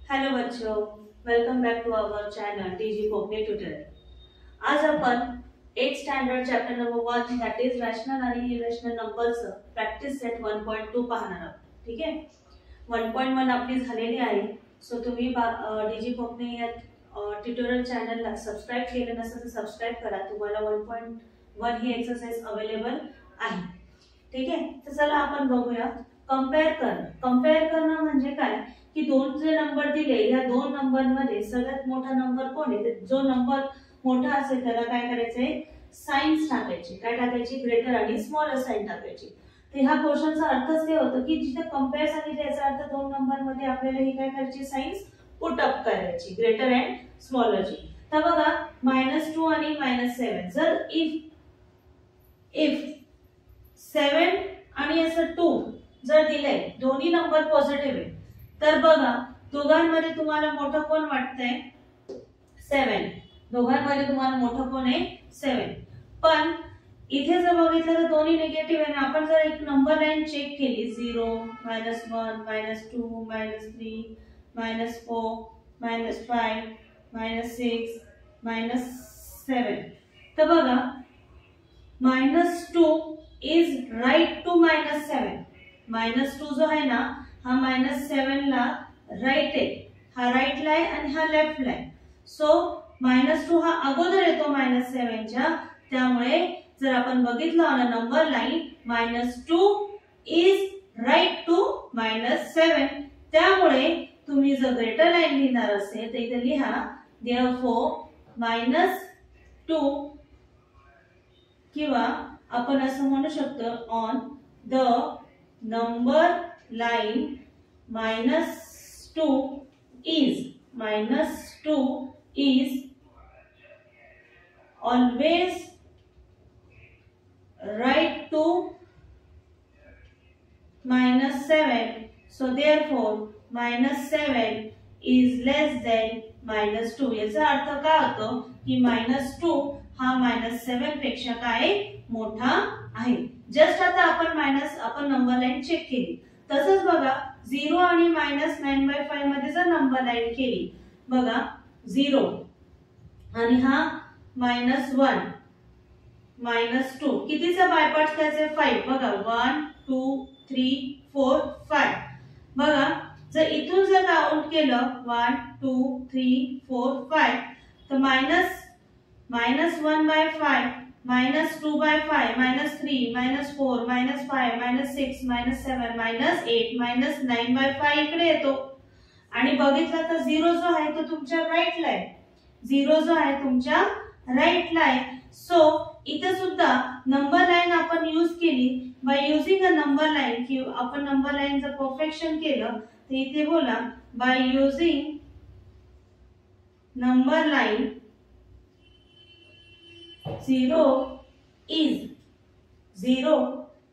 Hello बच्चों, welcome back to our channel DG Konkani tutorial. आज आपण 8th standard chapter number 1 that is rational आणि irrational numbers practice set 1.2 पाहणार आहोत। ठीक आहे, 1.1 आपली झालेली आहे। सो तुम्ही डीजी कोकणी या ट्युटोरियल चॅनलला सबस्क्राइब केलं नसेल तर सबस्क्राइब करा। तुम्हाला 1.1 ही एक्सरसाइज अवेलेबल आहे। ठीक आहे, तर चला आपण बघूया कंपेअर करणं म्हणजे काय की दोन जे नंबर दिले या दोन नंबर मध्ये सगळ्यात मोठा नंबर कोण आहे, जो नंबर मोठा असेल त्याला काय करायचंय, साइन्स टाकायची। काय टाकायची, ग्रेटर आणि स्मॉलर साइन टाकायची। तर ह्या क्वेश्चनचा अर्थच ते होतं की जिथे कंपेअर सांगितलं याचा अर्थ दोन नंबर मध्ये आपल्याला ही काय करायची, साइन्स पुट अप करायची, ग्रेटर अँड स्मॉलरची। तर बघा -2 आणि -7 जर इफ 7 आणि असं 2 जर दिले, दोन्ही नंबर पॉझिटिव्ह आहे, तर बघा दोघांमध्ये तुम्हाला मोठं कोण वाटतंय, 7। दोघांमध्ये तुम्हाला मोठं कोण आहे, 7। पण इथे जर बघितलं तर दोन्ही निगेटिव्ह आहे ना। आपण जर एक नंबर लाईन चेक केली 0 -1 -2 -3 -4 -5 -6 -7, तर बघा -2 इज राइट टू -7। -2 जो आहे ना हा -7 ला राइट आहे, हा राइट ला आहे आणि हा लेफ्ट ला आहे। सो -2 हा अगोदर येतो -7 च्या, त्यामुळे जर आपण बघितलं ना number line -2 is right to -7, त्यामुळे तुम्ही जर ग्रेटर लाईन लिहिणार असेल तर इथे लिहा देयरफॉर -2, किंवा आपण असं म्हणू शकतो on the number line -2 is always right to -7, so therefore -7 is less than -2। याचा अर्थ काय होतो की -2 हा -7 पेक्षा काय मोठा आहे। जस्ट आता आपण नंबर लाईन चेक केली, तसंच बघा 0 आणि -9/5 मध्ये जर नंबर लाईन केली, बघा 0 आणि हा -1 -2 कितीचा बायपार्ट्स करायचे, 5। बघा 1 2 3 4 5। बघा जर इथून जर काउंट केलं 1 2 3 4 5, तर -1/5 -2/5 -3 -4 -5 -6 -7 -8 -9/5 इकडे येतो। आणि बघितलं तर 0 जो आहे तो तुमच्या राइटला आहे, 0 जो आहे तुमच्या राइटला आहे। सो इथे सुद्धा नंबर लाईन आपण यूज केली, by using a number line, की आपण नंबर लाईन जर परफेक्शन केलं तर इथे बोला by using number line 0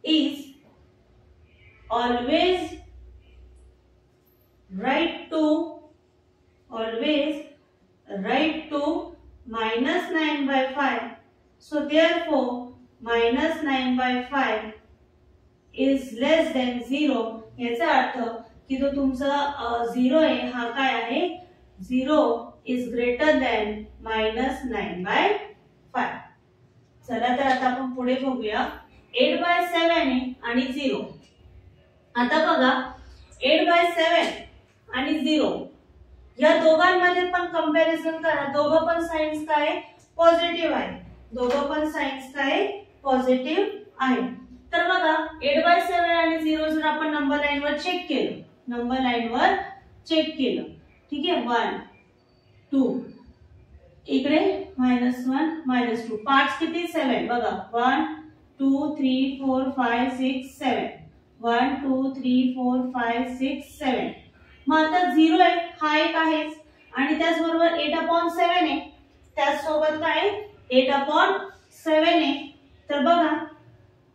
is always right to -9/5, so therefore -9/5 is less than 0। याचा अर्थ की जो तुमचा 0 आहे हा काय आहे, 0 is greater than -9/5। चला तर आता आपण पुढे बघूया 8/7 आहे आणि 0। आता बघा 8/7 आणि 0 या दोघांमध्ये पण कंपॅरिझन करा। दोघं पण साइन्स काय पॉझिटिव्ह आहे, दोघं पण साइन्स काय पॉझिटिव्ह आहे। तर बघा 8/7 आणि 0 जर आपण नंबर लाईन वर चेक केलं, ठीक आहे 1 2 इकडे -1 -2 पार्ट्स किती 7। बघा 1 2 3 4 5 6 7 1 2 3 4 5 6 7। मग आता 0 आहे, हा एक आहे आणि त्याचबरोबर 8/7 आहे, त्याचसोबत काय 8/7 आहे। तर बघा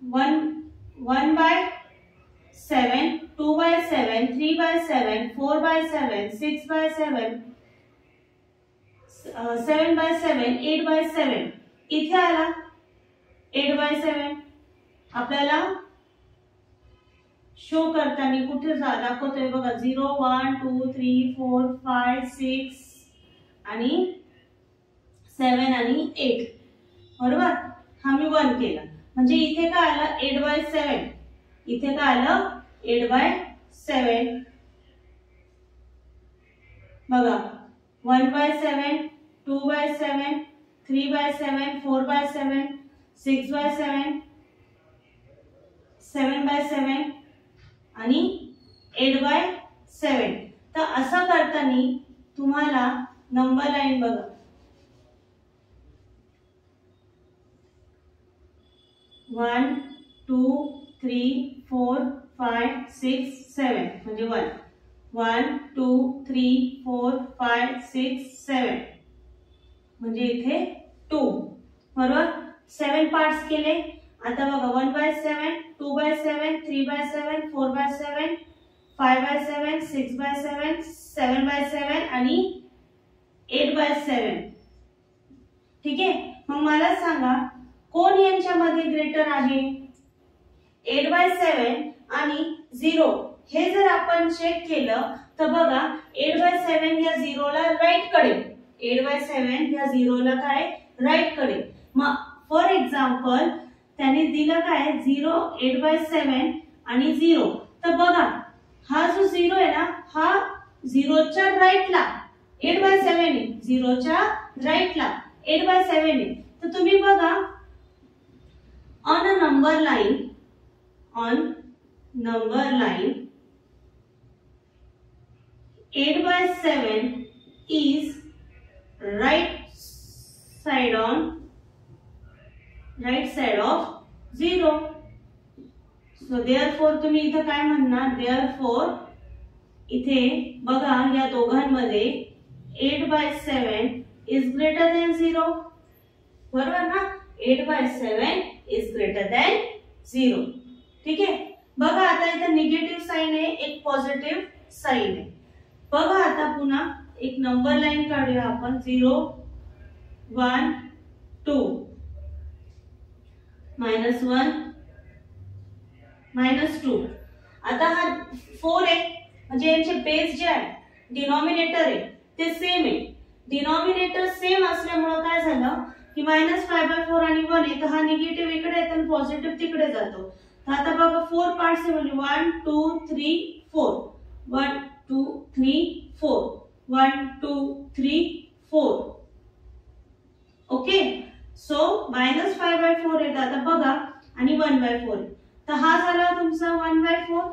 1/7 2/7 3/7 4/7 6/7 7/7 8/7 इथे आला 8/7 आपल्याला शो करताना कुठे दाखवतोय बघा 0 1 2 3 4 5 6 आणि 7 आणि 8 बरोबर. हा मी 1 केला म्हणजे इथे काय आलं 8/7. इथे काय आलं 8/7 बघा 1/7 2/7 3/7 4/7 6/7 7/7 आणि 8/7. तर असं करताना तुम्हाला नंबर लाईन बघा 1 2 3 4 5 6 7 म्हणजे 1 1 2 3 4 5 6 7 म्हणजे इथे 2 बरोबर. 7 पार्ट्स केले. आता बघा 1/7 2/7 3/7 4/7 5/7 6/7 7/7 आणि 8/7. ठीक आहे. मग मला सांगा कोण यांच्यामध्ये ग्रेटर आहे 8/7 आणि 0. हे जर आपण चेक केलं तर बघा 8/7 या 0 ला राईट कडे 8/7 या 0 ला काय राईट कडे. मग फॉर एक्झाम्पल त्याने दिलं काय 0 8/7 आणि 0. तर बघा हा जो 0 आहे ना हा 0 च्या राईटला 8/7 आहे 0 च्या राईटला 8/7 आहे. तर तुम्ही बघा on a number line 8/7 is right side of 0. So therefore तुम्ही इथे काय म्हणणार therefore इथे बघा या दोघांमध्ये 8/7 is greater than 0 बरोबर ना. 8/7 is greater than 0. ठीक आहे. बघा आता इथे निगेटिव्ह साइन आहे एक पॉझिटिव्ह साइन आहे. बघा आता पुन्हा एक नंबर लाईन काढूया आपण 0 1 2 -1 -2. आता हा 4 आहे म्हणजे यांचे बेस जे आहे डिनॉमिनेटर आहे ते सेम आहे. डिनॉमिनेटर सेम असल्यामुळे काय झालं की -5/4 आणि 1 आहे. तर हा निगेटिव्ह इकडे येतो आणि पॉझिटिव्ह तिकडे जातो. तर आता बघा 4 पार्ट्स आहे म्हणजे 1 2 3 4 1 2 3 4 1 2 3 4. ओके. सो -5/4 येतं आता बघा आणि 1/4. तर हा झाला तुमचा 1/4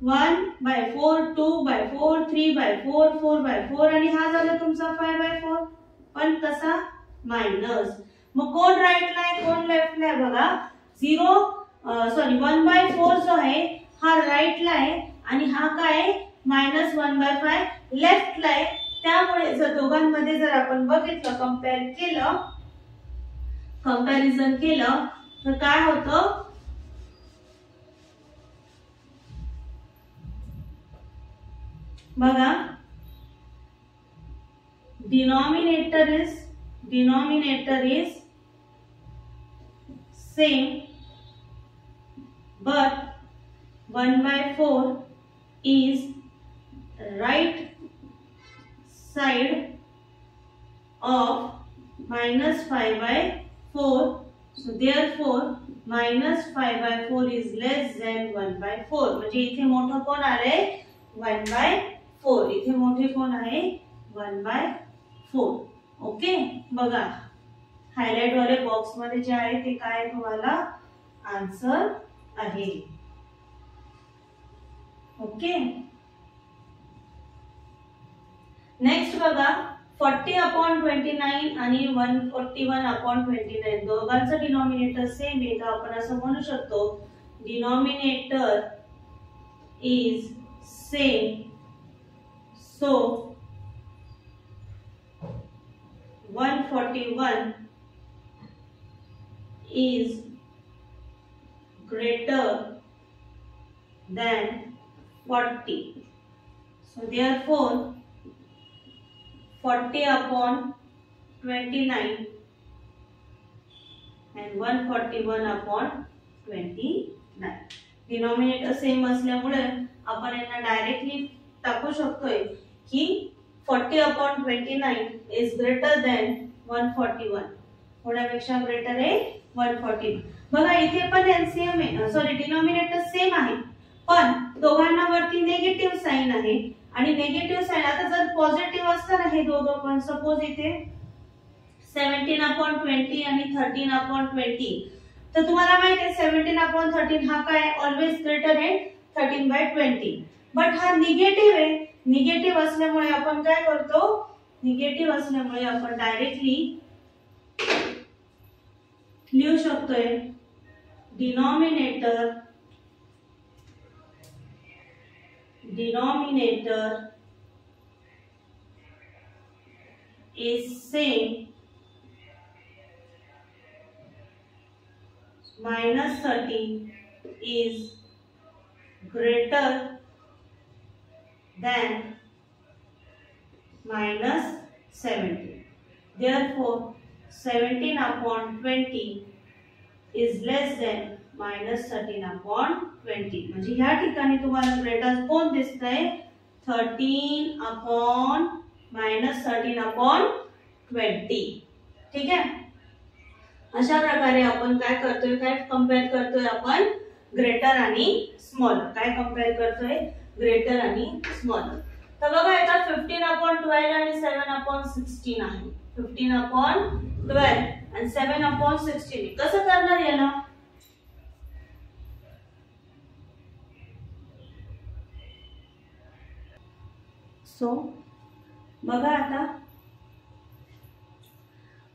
1/4 2/4 3/4 4/4 आणि हा झाला तुमचा 5/4 पण कसा मायनस. मग कोण राईटला आहे कोण लेफ्टला आहे बघा 1/4 जो आहे हा राईटला आहे आणि हा काय -1/5 लेफ्टला आहे. त्यामुळे जर दोघांमध्ये जर आपण बघितलं कंपॅरिझन केलं तर काय होतं बघा denominator is same but 1/4 is right side of -5/4. So therefore -5/4 is less than 1/4. म्हणजे इथे मोठं कोण आले 1/4. इथे मोठे कोण आहे 1/4. ओके. बघा हायलाइट वाले बॉक्स मध्ये जे आहे ते काय तुम्हाला आन्सर आहे. ओके. नेक्स्ट बघा 40/29 आणि 141/29 दोघांचं डिनॉमिनेटर सेम आहे. तर आपण असं म्हणू शकतो denominator is same so 141 is greater than 40. So therefore 40/29 and 141/29. Denominator same असल्यामुळे आपण यांना डायरेक्टली टाकू शकतोय की 40/29 इज ग्रेटर दॅन 141. थोड्यापेक्षा ग्रेटर आहे 141. बघा इथे पण एलसीएम आहे, सॉरी डिनॉमिनेटर सेम आहे, पण दोघांना वरती निगेटिव्ह साइन आहे. आणि निगेटिव्ह साइन आता जर पॉझिटिव्ह असतं हे दोघं पण, सपोज इथे 17/20 आणि 13/20, तर तुम्हाला माहिती आहे 17/13 हा काय ऑलवेज ग्रेटर आहे 13/20. बट हा निगेटिव्ह आहे, निगेटिव्ह असल्यामुळे आपण काय करतो, निगेटिव्ह असल्यामुळे आपण डायरेक्टली लिहू शकतोय denominator is same -30 is greater than -70. Therefore 17/20 is less than -13/20. म्हणजे ह्या ठिकाणी तुम्हाला ग्रेटर कोण दिसतंय 13/-13/20. ठीक आहे. अशा प्रकारे आपण काय करतोय, काय कंपेअर करतोय आपण ग्रेटर आणि स्मॉलर. काय कंपेअर करतोय ग्रेटर आणि स्मॉलर. तर बघा आता 15/12 आणि 7/16 आहे. 15/12 आणि 7/16 कसं करणार याला, सो बघा आता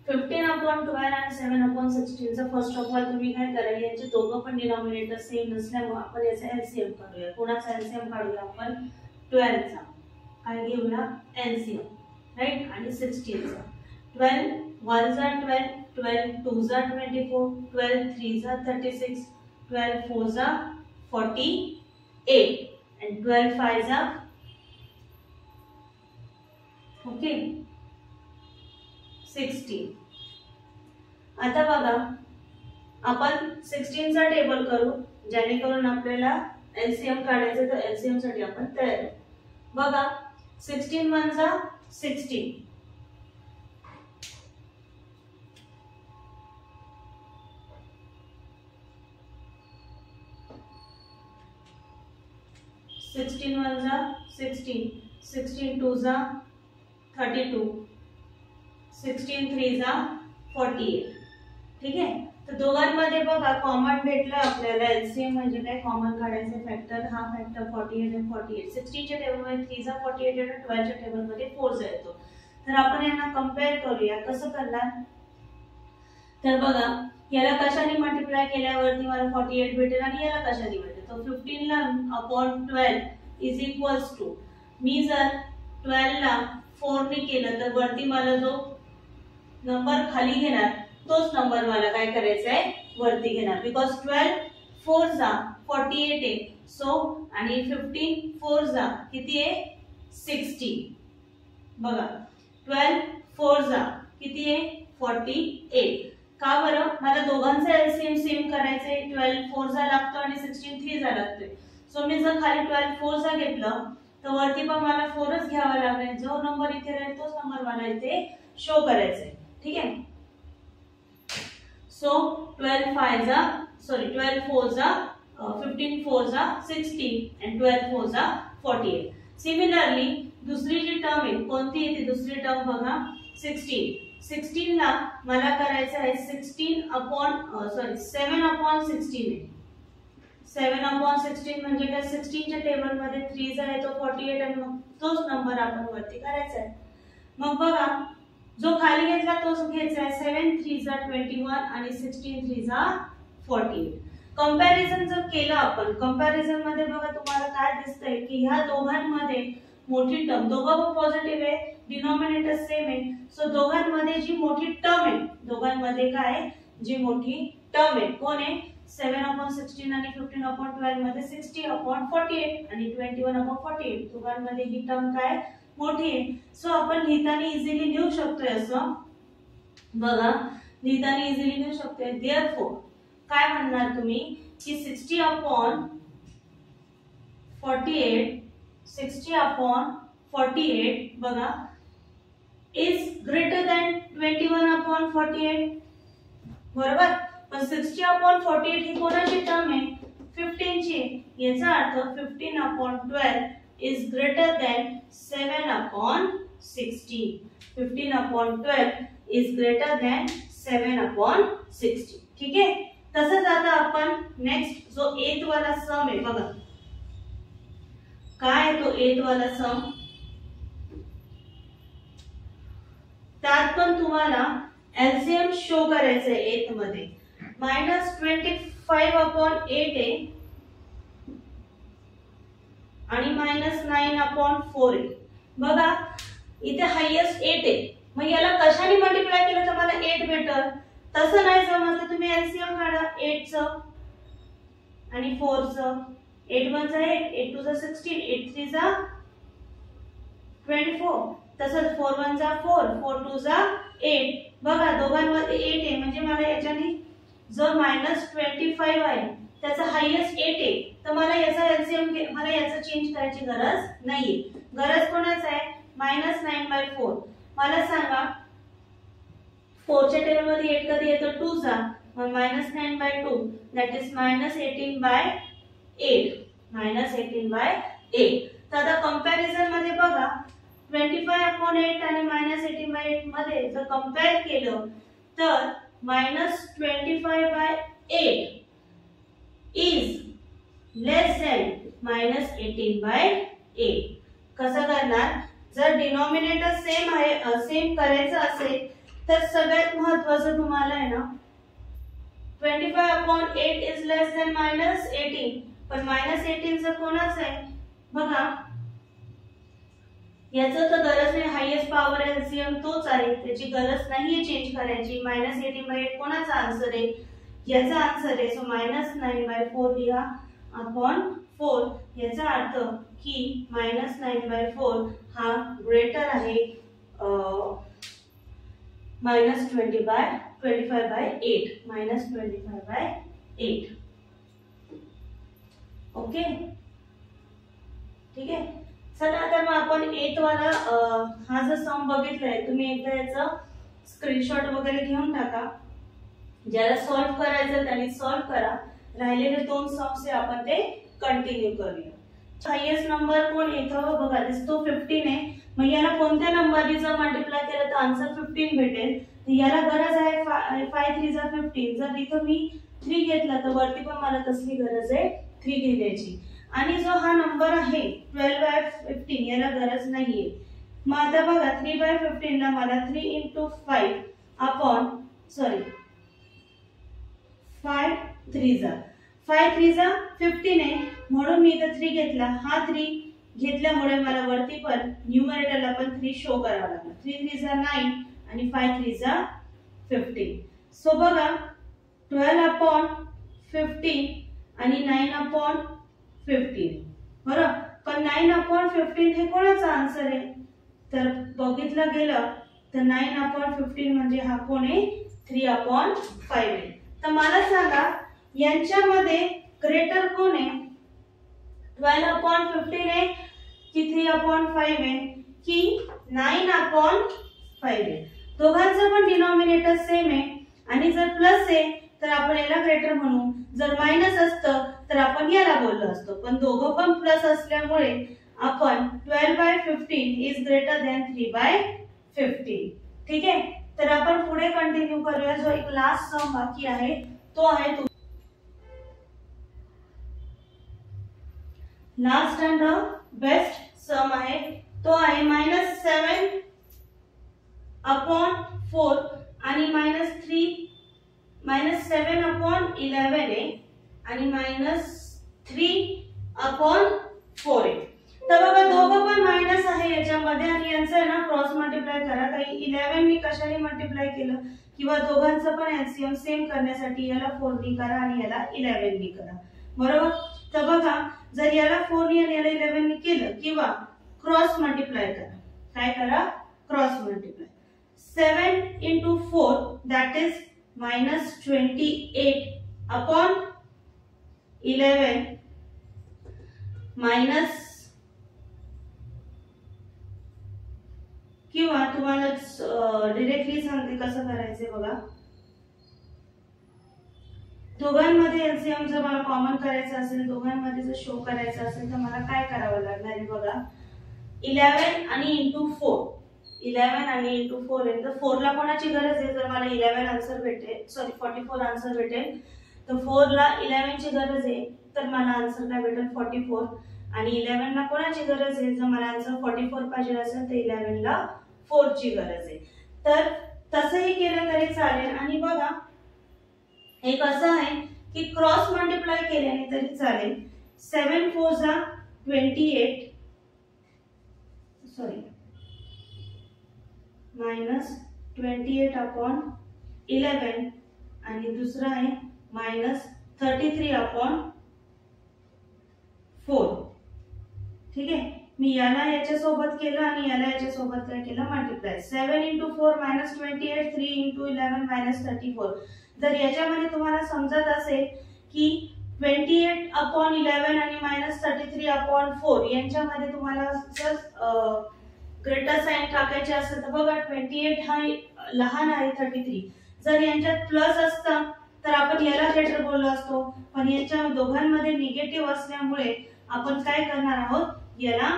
15/12 आणि 7/16 चा फर्स्ट ऑफ ऑल तुम्ही काय करा, यांचे दोघं पण डिनॉमिनेटर सेम नसल्यामुळे आपण याचा एलसीएम काढूया. कोणाचा एलसीएम काढूया आपण 12 चा. काय घेऊया एलसीएम, राइट, आणि 16 चा. 12 1 जा 12, 12 2 जा 24, 12 3 जा 36, 12 4 जा 48 and 12 5 जा ओके 16. आता बघा आपण 16 चा टेबल करू, जेणेकरून आपल्याला एलसीएम काढायचं. तर एलसीएम साठी आपण तयार आहे. बघा 16 1 जा 16, 16 1 जा 16, 16 2 जा 32, 16 3 जा 48. ठीक आहे. तर दोघांमध्ये बघा कॉमन भेटलं आपल्याला. एलसीएम म्हणजे काय, कॉमन काढायचे फॅक्टर. हा फॅक्टर 48 आणि 48. 16 च्या टेबल मध्ये 3 जा 48 आणि 12 च्या टेबल मध्ये 4 जा येतो. तर आपण यांना कंपेअर करूया. कसं करणार, तर बघा याला कशाने मल्टिप्लाय केल्यावरती मला 48 भेटेल आणि याला कशाने भेटेल. तर 15 ला अपॉन 12 इज इक्वल्स टू, मी जर 12 ला 4 ने केलं तर वरती मला जो नंबर खाली घेणार तोच नंबर मला काय करायचा आहे वरती घेणार. बिकॉज 12 4 जा 48 आहे. सो आणि 15 4 जा किती आहे 60. बघा 12 4 जा किती आहे 48. का बरं, मला दोघांचा एलसीएम सेम करायचंय. 12 4 जा लागतो आणि 16 3 जा लागतोय. सो मी जर खाली 12 4 जा घेतलं तर वरती पण मला 4च घ्यावा लागेल. जो नंबर इथे राहील तोच नंबर मला इथे शो करायचा आहे. ठीक आहे. सो 12 4 जा 15 4 जा 60 and 12 4 जा 48. सिमिलरली दुसरी जी टर्म आहे कोणती आहे ती दुसरी टर्म बघा 16. 16 ला मला करायचं आहे 7/16 आहे. 7/16 म्हणजे काय, 16 च्या टेबल मध्ये 3 जा येतो 48 आणि मग तोच नंबर आपण वरती करायचा आहे. मग बघा जो खाली घेतला तोच घ्यायचा आहे. 7 3 जा 21 आणि 16 3 जा 48. कंपॅरिझन जर केलं आपण, कंपॅरिझन मध्ये बघा तुम्हाला काय दिसतंय की ह्या दोघांमध्ये मोठी टर्म, दोघं पण पॉझिटिव्ह आहे, डिनॉमिनेटर सेम आहे. सो दोघांमध्ये जी मोठी टर्म आहे, दोघांमध्ये काय जी मोठी टर्म आहे कोण आहे 7/16 आणि 15/12 मध्ये 60/48 आणि 21/48. दोघांमध्ये ही टर्म काय मोठी आहे. सो आपण लिहिताना इझिली लिहू शकतोय. असं बघा लिहिताना इझिली लिहू शकतोय. देअरफॉर काय म्हणणार तुम्ही की 60/48 48 60 upon 48 बघा is greater than 21 upon 48 बरोबर. पण 60 upon 48 ही कोणाची टर्म आहे 15 ची. याचा अर्थ 15 upon 12 is greater than 7 upon 60. 15 upon 12 is greater than 7 upon 60. ठीक आहे. तसंच आता आपण नेक्स्ट जो 8th वाला सम आहे बघा काय तो 8th वाला सम. त्यात पण तुम्हाला एलसीएम शो करायचं आहे 8th मध्ये. -25 upon 8 आहे आणि -9 upon 4 आहे. बघा इथे हायेस्ट 8 आहे. मग याला कशाने मल्टिप्लाय केलं तर मला 8 भेटल. तसं नाही जमत तर तुम्ही एलसीएम काढा 8 चं आणि 4 चं. 8 1 चा 8, 8 2 चा 16, 8 3 चा 24. तसंच 4 1 चा 4, 4 2 चा 8. बघा दोघांमध्ये 8 आहे म्हणजे मला याच्याने जो -25 आहे त्याचा हायेस्ट 8 आहे तर मला याचा एलसीएम मला याचा चेंज करायची गरज नाहीये. गरज कोणाचा आहे -9/4. मला सांगा 4 च्या टेबल मध्ये 8 कधी येतो 2 चा. मग -9/2 दॅट इज -18/8 -18/8. तर आता कंपॅरिझन मध्ये बघा 25 upon 8 आणि -18/8 मध्ये जर कंपेअर केलं तर -25/8 is less than -18/8. कसं करणार जर डिनॉमिनेटर सेम आहे सेम करायचं असेल तर सगळ्यात महत्त्वाचं तुम्हाला आहे ना 25 upon 8 is less than -18. पण -18 चं कोणाचं आहे बघा याचं तर गरज नाही. हायेस्ट पॉवर एलसीएम तोच आहे त्याची गरज नाहीये चेंज करायची. -18/8 कोणाचा आन्सर आहे याचा आन्सर आहे. सो -9/4 लिहा अपॉन 4. याचा अर्थ की -9/4 हा ग्रेटर आहे -25/8 -25/8. ओके ठीक आहे. चला आता मग आपण 8th वाला हा जो सम बघितलाय तुम्ही एकदा याचा स्क्रीनशॉट वगैरे घेऊन टाका. ज्याला सॉल्व करायचं त्यांनी सॉल्व करा. राहिलेले 2 सम्स आपण ते कंटिन्यू करूया. हायेस्ट नंबर कोण येतो बघा दिसतो 15 आहे. मग याला कोणत्या नंबरने जर मल्टिप्लाय केलं तर आन्सर 15 भेटेल. तर याला गरज आहे 5 3 चा 15. जर इथं मी 3 घेतला तर वरती पण मला कसली गरज आहे 3 घेण्याची. आणि जो हा नंबर आहे 12/15 याला गरज नाहीये. मग आता बघा 3/15 ला मला 3 × 5 अपॉन 5 3 जा 15 आहे म्हणून मी इथं 3 घेतला. हा 3 घेतल्यामुळे मला वरती पण न्यूमरेटरला पण 3 शो करावा लागला. 3 3 जा 9 आणि 5 3 जा 15. सो बघा 12/15 आणि 9/15 बरोबर. पण 9/15 हे कोणाचा आन्सर आहे तर बघितलं गेलं तर 9/15 म्हणजे हा कोण आहे 3/5 आहे. तर मला सांगा यांच्यामध्ये ग्रेटर कोण आहे 12/15 आहे की 3/5 आहे की 9/5 आहे. दोघांचं पण डिनॉमिनेटर सेम आहे आणि जर प्लस आहे तर आपण याला ग्रेटर म्हणू. जर मायनस असतं तर आपण याला बोललो असतो. पण दोघं पण प्लस असल्यामुळे आपण 12/15 इज ग्रेटर दॅन 3/15. ठीक आहे. तर आपण पुढे कंटिन्यू करूया. जो एक लास्ट सम बाकी आहे तो आहे लास्ट अँड द बेस्ट सम आहे तो आहे -7/4 आणि -7/11 आहे आणि -3/4 आहे. तर बघा दोघं पण मायनस आहे याच्यामध्ये आणि यांचं आहे ना क्रॉस मल्टिप्लाय करा. काही 11 नी कशाने मल्टिप्लाय केलं किंवा दोघांचं पण एलसीएम सेम करण्यासाठी याला 4 नी करा आणि याला 11 नी करा बरोबर. तर बघा जर याला 4 नी आणि याला 11 नी केलं किंवा क्रॉस मल्टिप्लाय करा. काय करा cross multiply. 7 × 4 that is -28/11 minus किंवा तुम्हाला डायरेक्टली सांगते कसं करायचंय बघा. दोघांमध्ये एलसीएम जर मला कॉमन करायचं असेल, दोघांमध्ये जर शो करायचं असेल तर मला काय करावं लागणार आहे बघा. 11 आणि इंटू 4, 11 आणि इंटू 4 आहे. तर 4 ला कोणाची गरज आहे? जर मला 11 आन्सर भेटेल, सॉरी 44 आन्सर भेटेल, तर 4 ला 11 ची गरज आहे, तर मला आन्सर काय भेटेल? 44. आणि 11 ला कोणाची गरज आहे? जर मला आन्सर 44 पाहिजे असेल तर 11 ला 4 ची गरज आहे. तर तसंही केलं तरी चालेल. आणि बघा एक असं आहे की क्रॉस मल्टिप्लाय केल्याने तरी चालेल. 7 4 जा 28, सॉरी मायनस 28 अपॉन 11 आणि दुसरा आहे मायनस 33 अपॉन 4. ठीक आहे. मी याला याच्या सोबत केलं आणि याला याच्या सोबत काय केलं? Multiply. 7 into 4 minus 28, 3 into 11 minus 34. जर याच्यामध्ये तुम्हाला समजत असेल की 28 अपॉन 11 आणि मायनस 33 अपॉन 4 यांच्यामध्ये तुम्हाला जर ग्रेटर साइन टाकायचे असेल तर बघा 28 हा लहान आहे 33. जर यांच्यात प्लस असता तर आपण याला ग्रेटर बोललो असतो, पण यांच्या दोघांमध्ये निगेटिव्ह असल्यामुळे आपण काय करणार आहोत? याला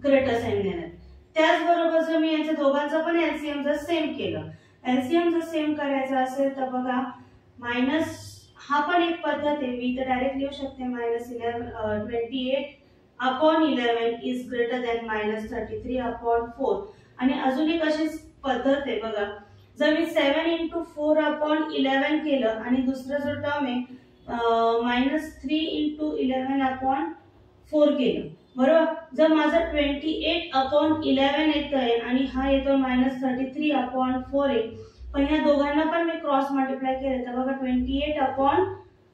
ग्रेटर साइन देणार. त्याचबरोबर जर मी यांच्या दोघांचा पण एलसीएम जर सेम केलं, एलसीएम जर सेम करायचं असेल तर बघा मायनस हा पण एक पद्धत आहे. मी तर डायरेक्ट लिहू शकते minus 28 upon 11 is greater than minus 33 upon 4. आणि अजून एक अशी पद्धत आहे बघा. जर मी 7 इंटू 4 अपॉन 11 केलं आणि दुसरा जो टर्म आहे मायनस 3 इंटू 11 अपॉन 4 केलं, बरोबर. जर माझा 28 अपॉन 11 येतोय आणि हा येतो मायनस 33 अपॉन 4 आहे, पण या दोघांना पण मी क्रॉस मल्टिप्लाय केलं तर बघा 28 अपॉन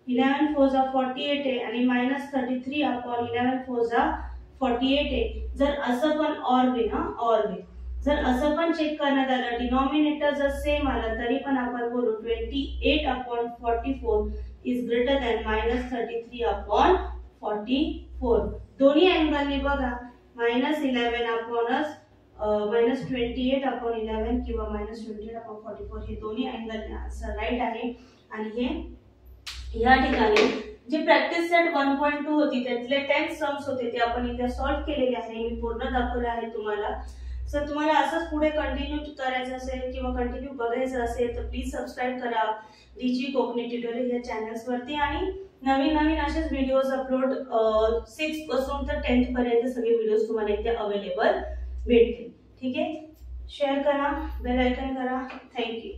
11 4 जा 48 आहे आणि मायनस 33 अपॉन 11 4 जा 48 आहे. जर असं पण ऑर वे, ऑर वे जर असं पण चेक करण्यात आलं, डिनॉमिनेटर जर सेम आलं तरी पण आपण बोलू 28 upon 44 is greater than minus 33 upon 44. दोन्ही अँगलनी बघा मायनस 11 अपॉनस मायनस 28 अपॉन 11 किंवा मायनस 28 अपॉन 44 हे दोन्ही अँगलने आन्सर राईट आहे. आणि हे या ठिकाणी जी प्रॅक्टिस सेट 1.2 होती त्यातले 10 सम्स होते ते आपण इथे सॉल्व्ह केलेले आहे. मी पूर्ण दाखवले आहे तुम्हाला. जर तुम्हाला असंच पुढे कंटिन्यू करायचं असेल किंवा कंटिन्यू बघायचं असेल तर प्लीज सबस्क्राईब करा डीजी कोकणी ट्युटोरियल या चॅनल्स वरती. आणि नवीन नवीन असेच व्हिडिओज अपलोड 6 पासून तर 10th पर्यंत सगळे व्हिडिओज तुम्हाला इथे अवेलेबल भेटतील. ठीक आहे. शेअर करा, बेल आयकॉन करा. थँक्यू.